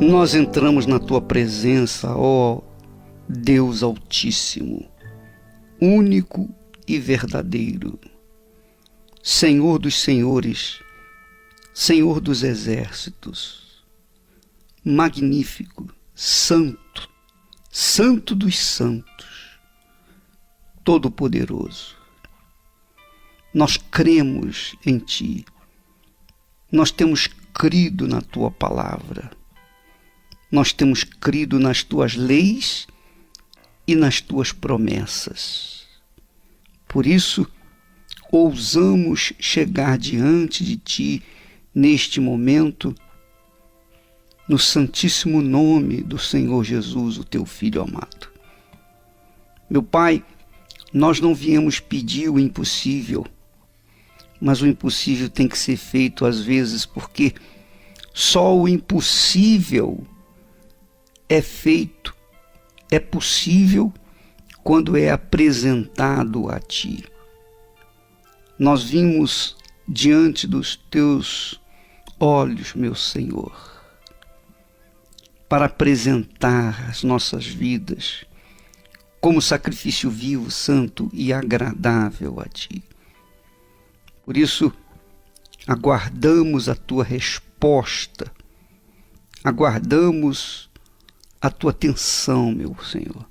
Nós entramos na tua presença, ó Deus Altíssimo, único e verdadeiro, Senhor dos senhores, Senhor dos exércitos, magnífico, santo, santo dos santos, todo-poderoso. Nós cremos em ti, nós temos crido na tua palavra, nós temos crido nas tuas leis e nas tuas promessas. Por isso, ousamos chegar diante de ti neste momento, no santíssimo nome do Senhor Jesus, o teu Filho amado. Meu Pai, nós não viemos pedir o impossível, mas o impossível tem que ser feito às vezes, porque só o impossível é feito, é possível quando é apresentado a ti. Nós vimos diante dos teus olhos, meu Senhor, para apresentar as nossas vidas como sacrifício vivo, santo e agradável a ti. Por isso, aguardamos a tua resposta, aguardamos a tua atenção, meu Senhor.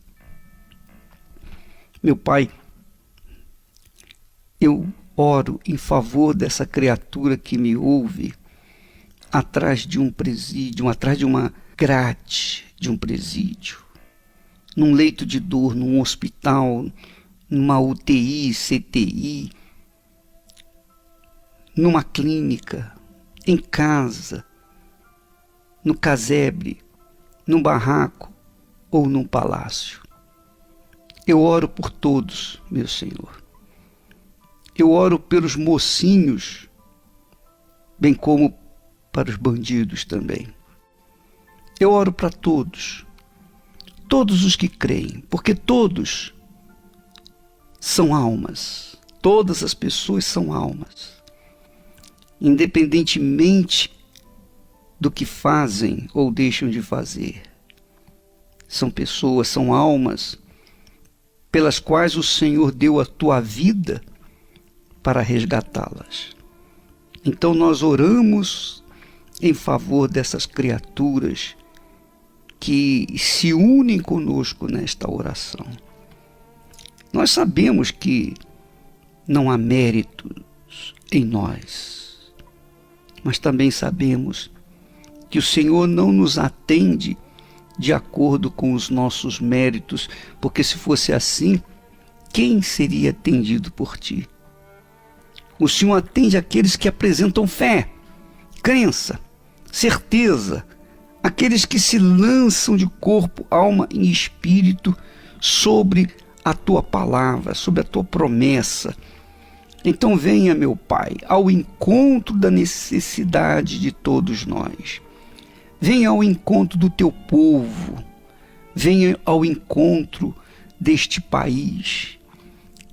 Meu Pai, eu oro em favor dessa criatura que me ouve atrás de um presídio, atrás de uma grade de um presídio, num leito de dor, num hospital, numa UTI, CTI, numa clínica, em casa, no casebre, num barraco ou num palácio. Eu oro por todos, meu Senhor. Eu oro pelos mocinhos, bem como para os bandidos também. Eu oro para todos, todos os que creem, porque todos são almas, todas as pessoas são almas, independentemente do que fazem ou deixam de fazer. São pessoas, são almas pelas quais o Senhor deu a tua vida para resgatá-las. Então nós oramos em favor dessas criaturas que se unem conosco nesta oração. Nós sabemos que não há méritos em nós, mas também sabemos que o Senhor não nos atende de acordo com os nossos méritos, porque se fosse assim, quem seria atendido por ti? O Senhor atende aqueles que apresentam fé, crença, certeza, aqueles que se lançam de corpo, alma e espírito sobre a tua palavra, sobre a tua promessa. Então venha, meu Pai, ao encontro da necessidade de todos nós. Venha ao encontro do teu povo, venha ao encontro deste país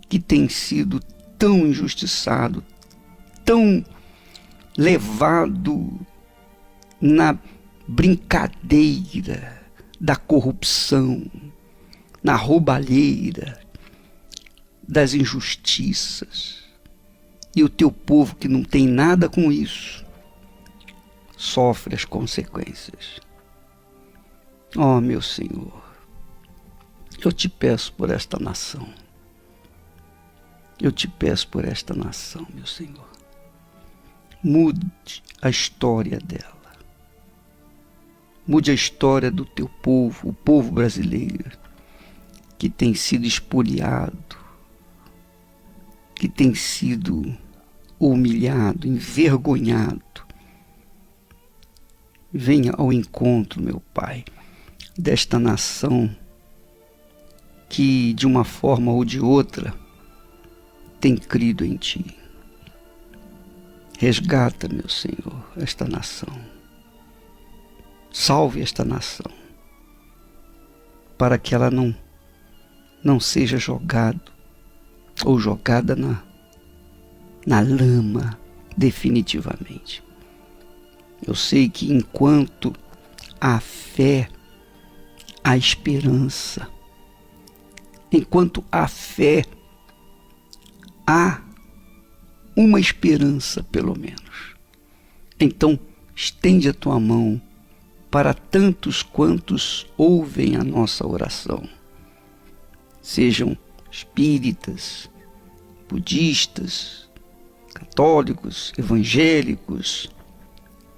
que tem sido tão injustiçado, tão levado na brincadeira da corrupção, na roubalheira das injustiças. E o teu povo, que não tem nada com isso, sofre as consequências. Ó, meu Senhor, eu te peço por esta nação. Eu te peço por esta nação, meu Senhor. Mude a história dela. Mude a história do teu povo, o povo brasileiro, que tem sido espoliado, que tem sido humilhado, envergonhado. Venha ao encontro, meu Pai, desta nação que, de uma forma ou de outra, tem crido em ti. Resgata, meu Senhor, esta nação. Salve esta nação, para que ela não seja jogada na lama definitivamente. Eu sei que enquanto há fé, há esperança. Enquanto há fé, há uma esperança, pelo menos. Então, estende a tua mão para tantos quantos ouvem a nossa oração. Sejam espíritas, budistas, católicos, evangélicos,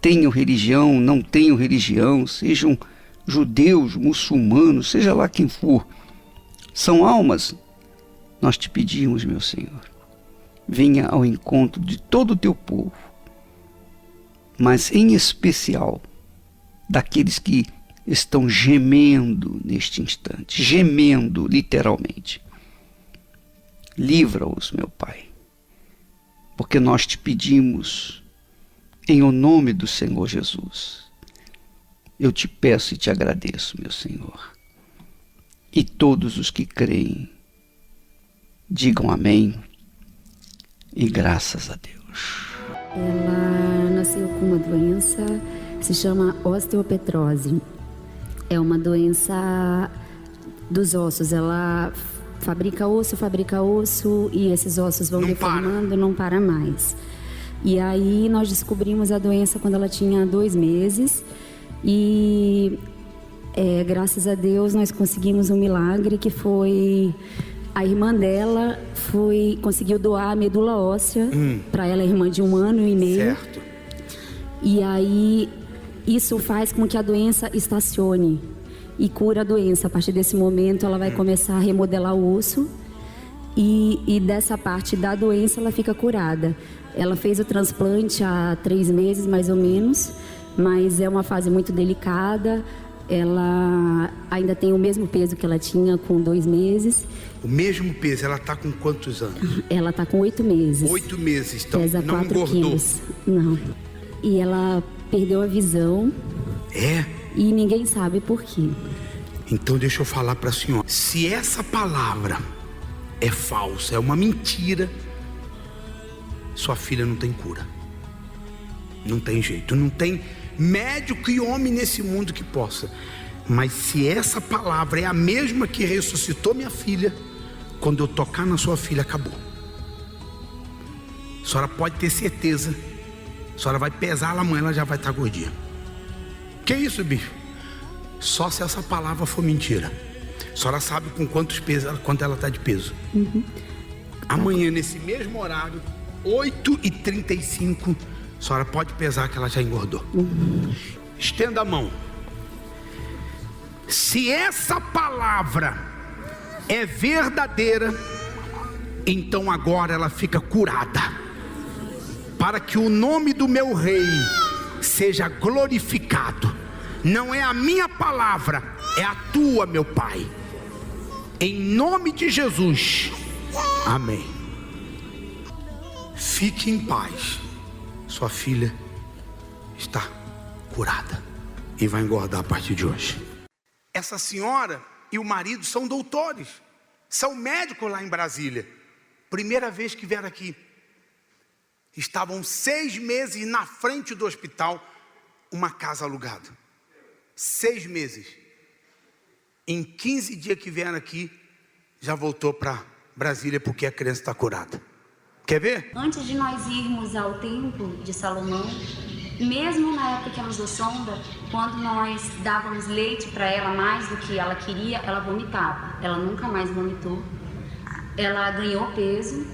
tenham religião, não tenham religião, sejam judeus, muçulmanos, seja lá quem for, são almas. Nós te pedimos, meu Senhor, venha ao encontro de todo o teu povo, mas em especial daqueles que estão gemendo neste instante, gemendo literalmente. Livra-os, meu Pai, porque nós te pedimos em o nome do Senhor Jesus. Eu te peço e te agradeço, meu Senhor. E todos os que creem, digam amém e graças a Deus. Ela nasceu com uma doença que se chama osteopetrose. É uma doença dos ossos. Ela fabrica osso e esses ossos vão deformando, não para mais. E aí nós descobrimos a doença quando ela tinha 2 meses e graças a Deus nós conseguimos um milagre, que foi a irmã dela conseguiu doar a medula óssea para ela, irmã de 1 ano e meio. Certo. E aí isso faz com que a doença estacione e cura a doença. A partir desse momento ela vai começar a remodelar o osso e dessa parte da doença ela fica curada. Ela fez o transplante há 3 meses mais ou menos, mas é uma fase muito delicada. Ela ainda tem o mesmo peso que ela tinha com 2 meses. O mesmo peso, ela tá com quantos anos? Ela tá com 8 meses. 8 meses, então Pesa não 4 engordou. quilos. Não. E ela perdeu a visão. É? E ninguém sabe por quê. Então deixa eu falar para a senhora. Se essa palavra é falsa, é uma mentira, sua filha não tem cura. Não tem jeito, não tem médico e homem nesse mundo que possa. Mas se essa palavra é a mesma que ressuscitou minha filha, quando eu tocar na sua filha, acabou. A senhora pode ter certeza. A senhora vai pesar ela amanhã, ela já vai estar gordinha. Que isso, bicho? Só se essa palavra for mentira. A senhora sabe com quanto ela está de peso. Amanhã, nesse mesmo horário, 8h35, a senhora pode pesar que ela já engordou. Estenda a mão. Se essa palavra é verdadeira, então agora ela fica curada, para que o nome do meu rei seja glorificado. Não é a minha palavra, é a tua, meu Pai. Em nome de Jesus, amém. Fique em paz. Sua filha está curada e vai engordar a partir de hoje. Essa senhora e o marido são doutores, são médicos lá em Brasília. Primeira vez que vieram aqui. Estavam 6 meses na frente do hospital, uma casa alugada. 6 meses. Em 15 dias que vieram aqui, já voltou para Brasília porque a criança está curada. Quer ver? Antes de nós irmos ao templo de Salomão, mesmo na época que ela usou sonda, quando nós dávamos leite para ela mais do que ela queria, ela vomitava. Ela nunca mais vomitou. Ela ganhou peso.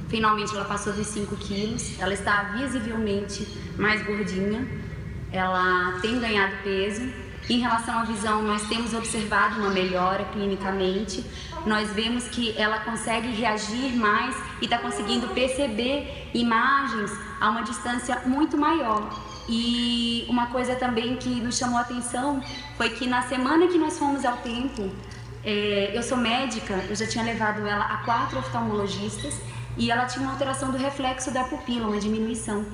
Finalmente ela passou dos 5 quilos. Ela está visivelmente mais gordinha. Ela tem ganhado peso. Em relação à visão, nós temos observado uma melhora clinicamente. Nós vemos que ela consegue reagir mais e está conseguindo perceber imagens a uma distância muito maior. E uma coisa também que nos chamou a atenção foi que na semana que nós fomos ao templo, eu sou médica, eu já tinha levado ela a 4 oftalmologistas e ela tinha uma alteração do reflexo da pupila, uma diminuição.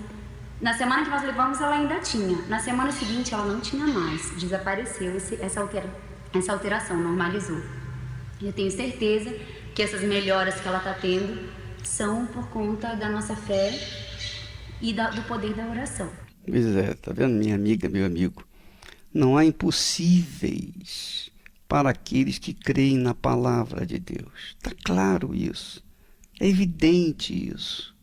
Na semana que nós levamos ela ainda tinha, na semana seguinte ela não tinha mais, desapareceu essa alteração, normalizou. Eu tenho certeza que essas melhoras que ela está tendo são por conta da nossa fé e do poder da oração. Pois é, tá vendo, minha amiga, meu amigo? Não há impossíveis para aqueles que creem na palavra de Deus. Está claro isso. É evidente isso.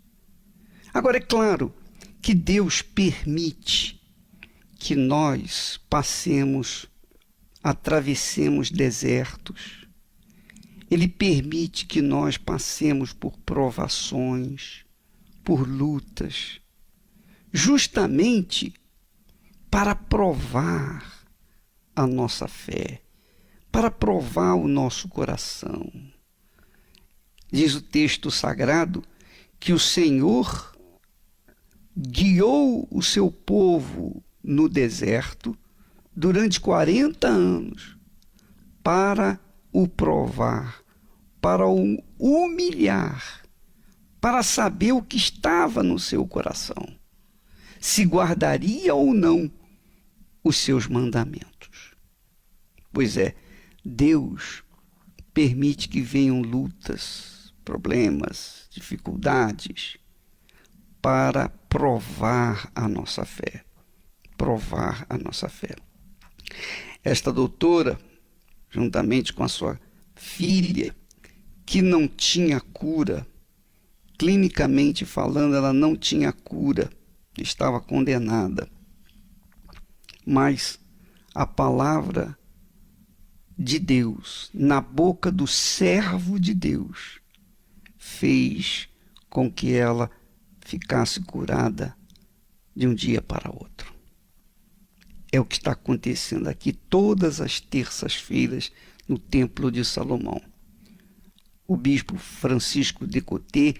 Agora, é claro que Deus permite que nós atravessemos desertos. Ele permite que nós passemos por provações, por lutas, justamente para provar a nossa fé, para provar o nosso coração. Diz o texto sagrado que o Senhor guiou o seu povo no deserto durante 40 anos para o provar, para o humilhar, para saber o que estava no seu coração, se guardaria ou não os seus mandamentos. Pois é, Deus permite que venham lutas, problemas, dificuldades, para provar a nossa fé. Provar a nossa fé. Esta doutora, juntamente com a sua filha, que não tinha cura, clinicamente falando, ela não tinha cura, estava condenada. Mas a palavra de Deus, na boca do servo de Deus, fez com que ela ficasse curada de um dia para outro. É o que está acontecendo aqui todas as terças-feiras no Templo de Salomão. O bispo Francisco de Côté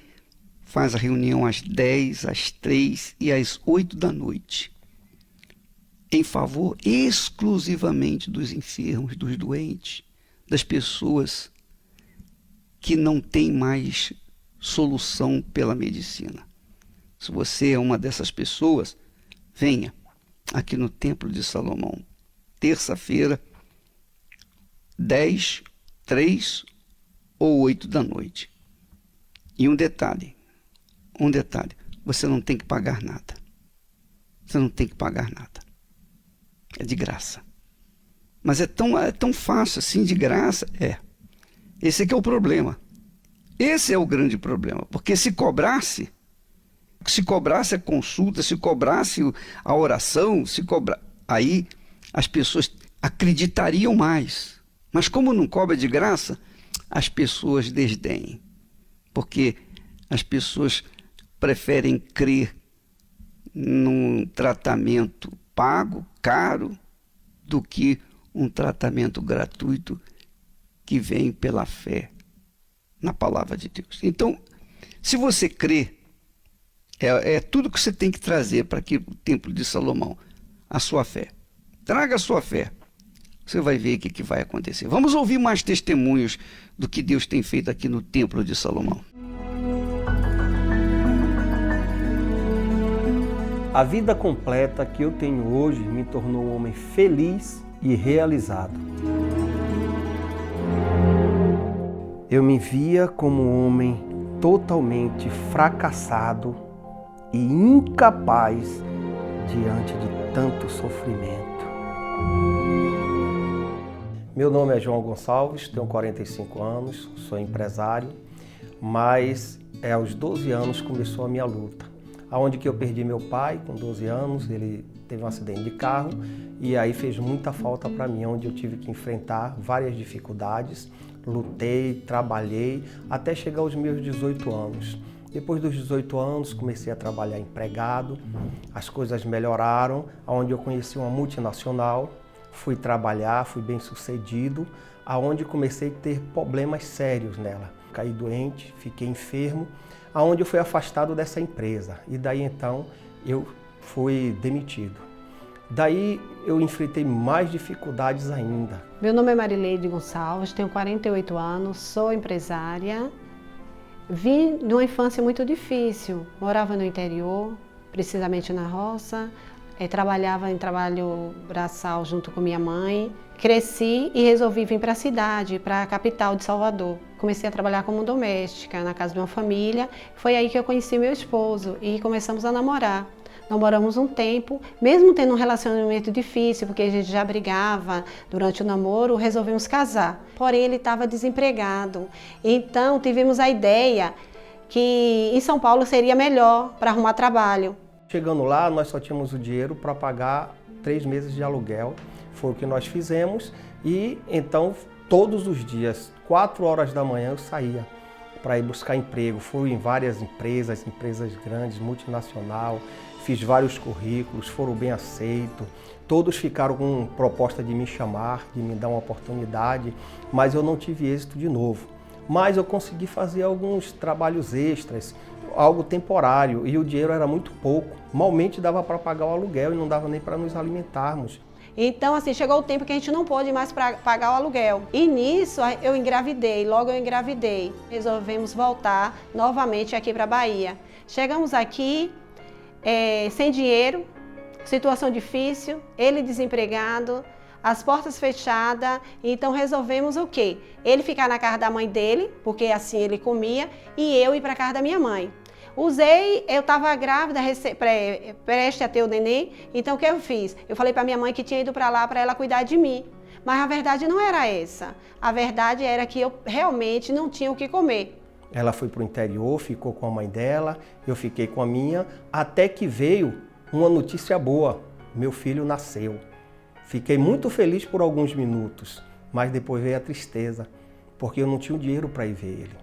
faz a reunião às 10, às 3 e às 8 da noite, em favor exclusivamente dos enfermos, dos doentes, das pessoas que não têm mais solução pela medicina. Se você é uma dessas pessoas, venha aqui no Templo de Salomão, terça-feira, 10, 3 ou 8 da noite. E um detalhe, você não tem que pagar nada. Você não tem que pagar nada. É de graça. Mas é tão fácil assim, de graça? É. Esse é que é o problema. Esse é o grande problema. Porque se cobrasse a consulta, se cobrasse a oração, aí as pessoas acreditariam mais. Mas como não cobra de graça, as pessoas desdenham. Porque as pessoas preferem crer num tratamento pago, caro, do que um tratamento gratuito que vem pela fé na palavra de Deus. Então, se você crê, é tudo que você tem que trazer para aqui o Templo de Salomão, a sua fé. Traga a sua fé. Você vai ver o que vai acontecer. Vamos ouvir mais testemunhos do que Deus tem feito aqui no Templo de Salomão. A vida completa que eu tenho hoje me tornou um homem feliz e realizado. Eu me via como um homem totalmente fracassado e incapaz diante de tanto sofrimento. Meu nome é João Gonçalves, tenho 45 anos, sou empresário, mas aos 12 anos começou a minha luta. Onde que eu perdi meu pai com 12 anos, ele teve um acidente de carro e aí fez muita falta para mim, onde eu tive que enfrentar várias dificuldades, lutei, trabalhei, até chegar aos meus 18 anos. Depois dos 18 anos, comecei a trabalhar empregado, as coisas melhoraram, onde eu conheci uma multinacional, fui trabalhar, fui bem sucedido, aonde comecei a ter problemas sérios nela. Caí doente, fiquei enfermo, aonde eu fui afastado dessa empresa e daí então eu fui demitido. Daí eu enfrentei mais dificuldades ainda. Meu nome é Marileide Gonçalves, tenho 48 anos, sou empresária. Vim de uma infância muito difícil, morava no interior, precisamente na roça, trabalhava em trabalho braçal junto com minha mãe. Cresci e resolvi vir para a cidade, para a capital de Salvador. Comecei a trabalhar como doméstica na casa de uma família. Foi aí que eu conheci meu esposo e começamos a namorar. namoramos um tempo, mesmo tendo um relacionamento difícil, porque a gente já brigava durante o namoro, resolvemos casar. Porém, ele estava desempregado. Então, tivemos a ideia que em São Paulo seria melhor para arrumar trabalho. Chegando lá, nós só tínhamos o dinheiro para pagar 3 meses de aluguel. Foi o que nós fizemos e então todos os dias, 4 horas da manhã, eu saía para ir buscar emprego. Fui em várias empresas grandes, multinacional, fiz vários currículos, foram bem aceitos. Todos ficaram com proposta de me chamar, de me dar uma oportunidade, mas eu não tive êxito de novo. Mas eu consegui fazer alguns trabalhos extras, algo temporário, e o dinheiro era muito pouco. Malmente dava para pagar o aluguel e não dava nem para nos alimentarmos. Então, assim, chegou o tempo que a gente não pôde mais pagar o aluguel. E nisso eu engravidei, logo eu engravidei. Resolvemos voltar novamente aqui para a Bahia. Chegamos aqui sem dinheiro, situação difícil, ele desempregado, as portas fechadas, então resolvemos o quê? Ele ficar na casa da mãe dele, porque assim ele comia, e eu ir para a casa da minha mãe. Eu estava grávida, prestes a ter o neném, então o que eu fiz? Eu falei para minha mãe que tinha ido para lá para ela cuidar de mim. Mas a verdade não era essa. A verdade era que eu realmente não tinha o que comer. Ela foi para o interior, ficou com a mãe dela, eu fiquei com a minha, até que veio uma notícia boa. Meu filho nasceu. Fiquei muito feliz por alguns minutos, mas depois veio a tristeza, porque eu não tinha o dinheiro para ir ver ele.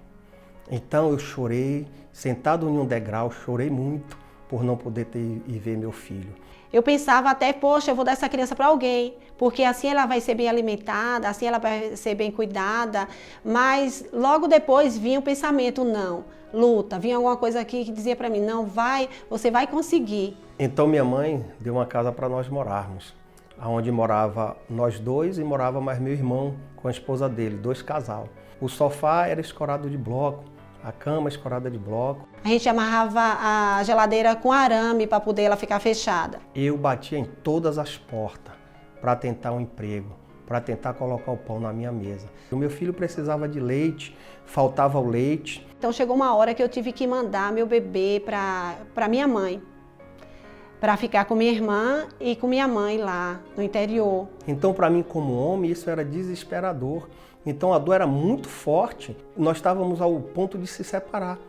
Então eu chorei, sentado em um degrau, chorei muito por não poder ir ver meu filho. Eu pensava até, poxa, eu vou dar essa criança para alguém, porque assim ela vai ser bem alimentada, assim ela vai ser bem cuidada, mas logo depois vinha o pensamento, não, luta, vinha alguma coisa aqui que dizia para mim, não, vai, você vai conseguir. Então minha mãe deu uma casa para nós morarmos, onde morava nós dois e morava mais meu irmão com a esposa dele, 2 casal. O sofá era escorado de bloco, a cama escorada de bloco. A gente amarrava a geladeira com arame para poder ela ficar fechada. Eu batia em todas as portas para tentar um emprego, para tentar colocar o pão na minha mesa. O meu filho precisava de leite, faltava o leite. Então chegou uma hora que eu tive que mandar meu bebê para minha mãe, para ficar com minha irmã e com minha mãe lá no interior. Então para mim como homem isso era desesperador. Então a dor era muito forte, nós estávamos ao ponto de se separar,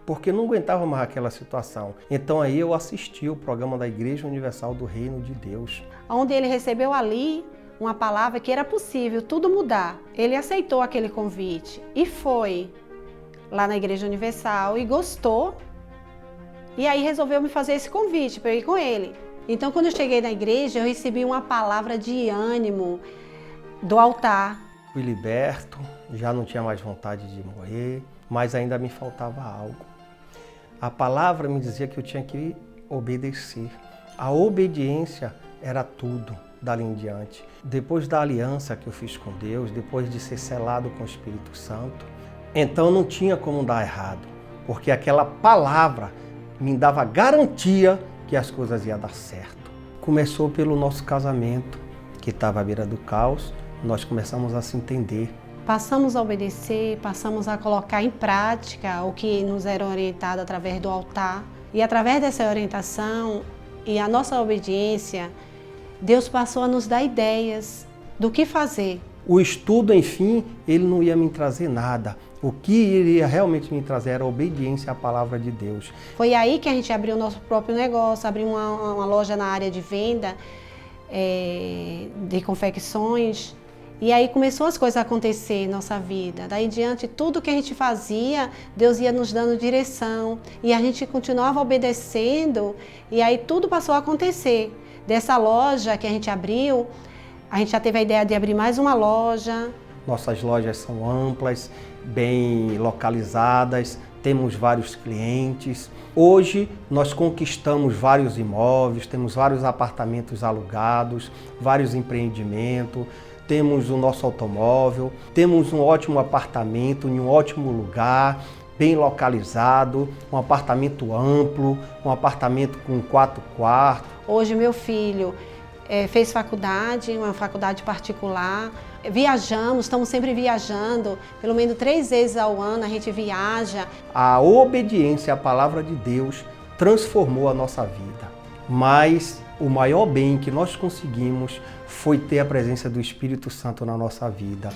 porque não aguentava mais aquela situação. Então aí eu assisti o programa da Igreja Universal do Reino de Deus. Onde ele recebeu ali uma palavra que era possível tudo mudar. Ele aceitou aquele convite e foi lá na Igreja Universal e gostou. E aí resolveu me fazer esse convite para eu ir com ele. Então quando eu cheguei na igreja eu recebi uma palavra de ânimo do altar. Fui liberto, já não tinha mais vontade de morrer, mas ainda me faltava algo. A palavra me dizia que eu tinha que obedecer. A obediência era tudo dali em diante. Depois da aliança que eu fiz com Deus, depois de ser selado com o Espírito Santo, então não tinha como dar errado, porque aquela palavra me dava garantia que as coisas iam dar certo. Começou pelo nosso casamento, que estava à beira do caos. Nós começamos a se entender. Passamos a obedecer, passamos a colocar em prática o que nos era orientado através do altar. E através dessa orientação e a nossa obediência, Deus passou a nos dar ideias do que fazer. O estudo, enfim, ele não ia me trazer nada. O que iria realmente me trazer era a obediência à palavra de Deus. Foi aí que a gente abriu o nosso próprio negócio, abriu uma loja na área de venda de confecções. E aí começou as coisas a acontecer em nossa vida. Daí em diante, tudo que a gente fazia, Deus ia nos dando direção. E a gente continuava obedecendo, e aí tudo passou a acontecer. Dessa loja que a gente abriu, a gente já teve a ideia de abrir mais uma loja. Nossas lojas são amplas, bem localizadas, temos vários clientes. Hoje nós conquistamos vários imóveis, temos vários apartamentos alugados, vários empreendimentos. Temos o nosso automóvel, temos um ótimo apartamento em um ótimo lugar, bem localizado, um apartamento amplo, um apartamento com 4 quartos. Hoje meu filho fez faculdade, uma faculdade particular. Viajamos, estamos sempre viajando, pelo menos 3 vezes ao ano a gente viaja. A obediência à palavra de Deus transformou a nossa vida. mas o maior bem que nós conseguimos foi ter a presença do Espírito Santo na nossa vida.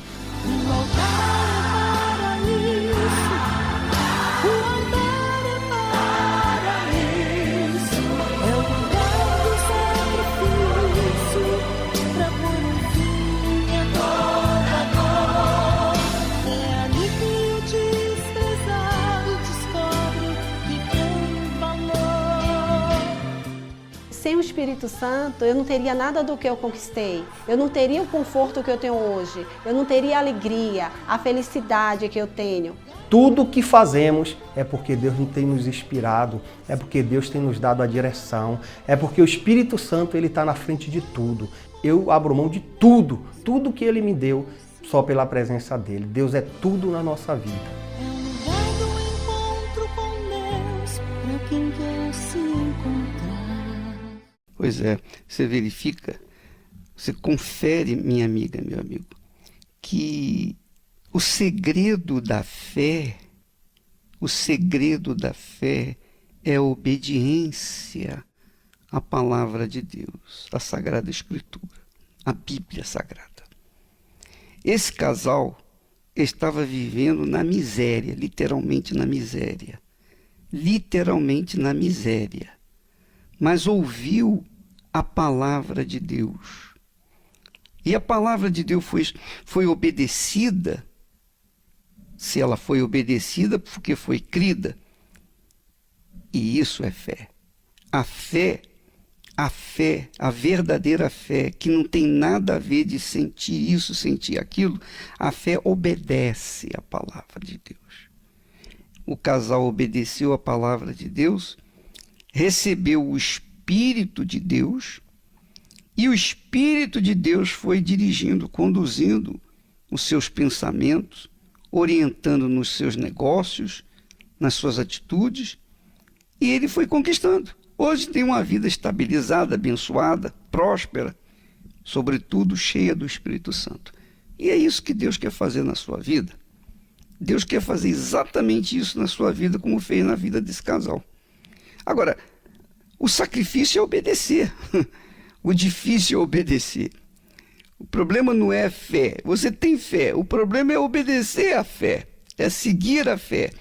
Sem o Espírito Santo, eu não teria nada do que eu conquistei. Eu não teria o conforto que eu tenho hoje. Eu não teria a alegria, a felicidade que eu tenho. Tudo que fazemos é porque Deus tem nos inspirado, é porque Deus tem nos dado a direção, é porque o Espírito Santo ele está na frente de tudo. Eu abro mão de tudo, tudo que Ele me deu, só pela presença dEle. Deus é tudo na nossa vida. Pois é, você verifica, você confere, minha amiga, meu amigo, que o segredo da fé é a obediência à palavra de Deus, à Sagrada Escritura, à Bíblia Sagrada. Esse casal estava vivendo na miséria, literalmente na miséria, mas ouviu a palavra de Deus. E a palavra de Deus foi obedecida. Se ela foi obedecida, porque foi crida. E isso é fé. A verdadeira fé, que não tem nada a ver de sentir isso, sentir aquilo, a fé obedece a palavra de Deus. O casal obedeceu a palavra de Deus, recebeu o Espírito de Deus, e o Espírito de Deus foi dirigindo, conduzindo os seus pensamentos, orientando nos seus negócios, nas suas atitudes, e ele foi conquistando. Hoje tem uma vida estabilizada, abençoada, próspera, sobretudo cheia do Espírito Santo. E é isso que Deus quer fazer na sua vida. Deus quer fazer exatamente isso na sua vida, como fez na vida desse casal. Agora, o sacrifício é obedecer. O difícil é obedecer. O problema não é fé. Você tem fé. O problema é obedecer à fé. É seguir a fé.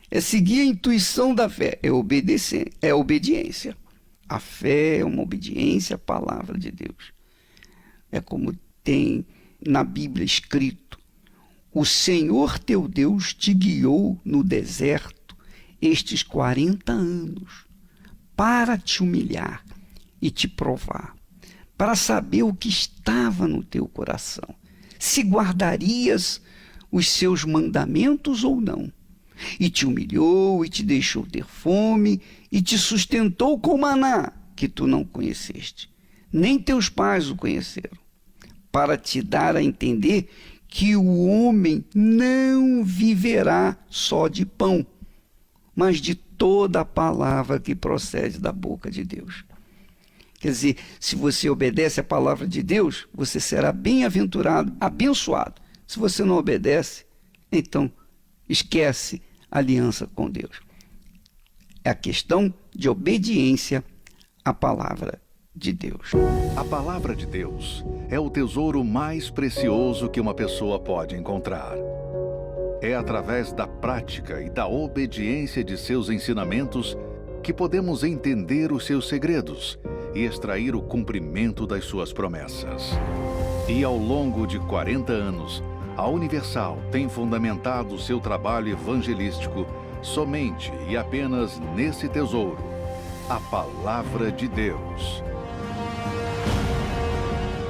É seguir a intuição da fé. É obedecer. É obediência. A fé é uma obediência à palavra de Deus. É como tem na Bíblia escrito: o Senhor teu Deus te guiou no deserto estes 40 anos para te humilhar e te provar, para saber o que estava no teu coração, se guardarias os seus mandamentos ou não. E te humilhou e te deixou ter fome e te sustentou com maná que tu não conheceste, nem teus pais o conheceram, para te dar a entender que o homem não viverá só de pão, mas de toda a palavra que procede da boca de Deus. Quer dizer, se você obedece à palavra de Deus, você será bem-aventurado, abençoado. Se você não obedece, então esquece a aliança com Deus. É a questão de obediência à palavra de Deus. A palavra de Deus é o tesouro mais precioso que uma pessoa pode encontrar. É através da prática e da obediência de seus ensinamentos que podemos entender os seus segredos e extrair o cumprimento das suas promessas. E ao longo de 40 anos, a Universal tem fundamentado seu trabalho evangelístico somente e apenas nesse tesouro, a Palavra de Deus.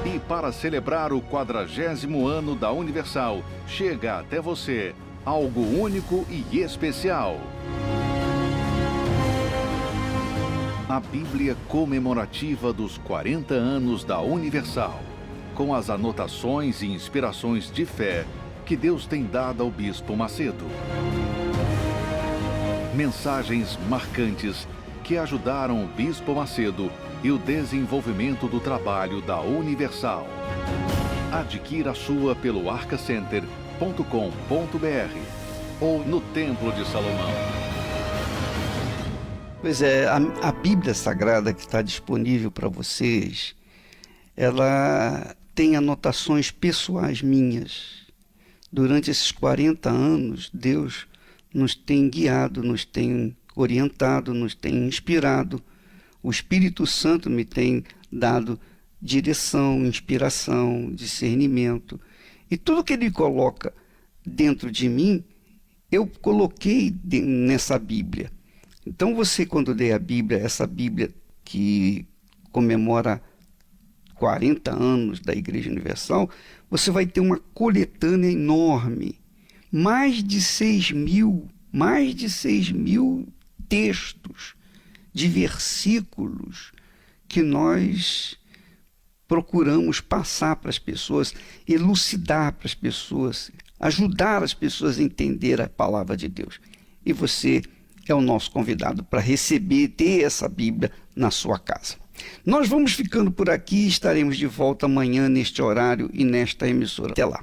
E para celebrar o 40º ano da Universal, chega até você algo único e especial. A Bíblia comemorativa dos 40 anos da Universal, com as anotações e inspirações de fé que Deus tem dado ao Bispo Macedo. Mensagens marcantes que ajudaram o Bispo Macedo e o desenvolvimento do trabalho da Universal. Adquira a sua pelo arcacenter.com.br ou no Templo de Salomão. Pois é, a Bíblia Sagrada que está disponível para vocês, ela tem anotações pessoais minhas. Durante esses 40 anos, Deus nos tem guiado, nos tem orientado, nos tem inspirado. O Espírito Santo me tem dado direção, inspiração, discernimento. E tudo que Ele coloca dentro de mim, eu coloquei nessa Bíblia. Então você, quando lê a Bíblia, essa Bíblia que comemora 40 anos da Igreja Universal, você vai ter uma coletânea enorme. Mais de 6 mil textos de versículos que nós procuramos passar para as pessoas, elucidar para as pessoas, ajudar as pessoas a entender a palavra de Deus. E você é o nosso convidado para receber, ter essa Bíblia na sua casa. Nós vamos ficando por aqui, estaremos de volta amanhã neste horário e nesta emissora. Até lá.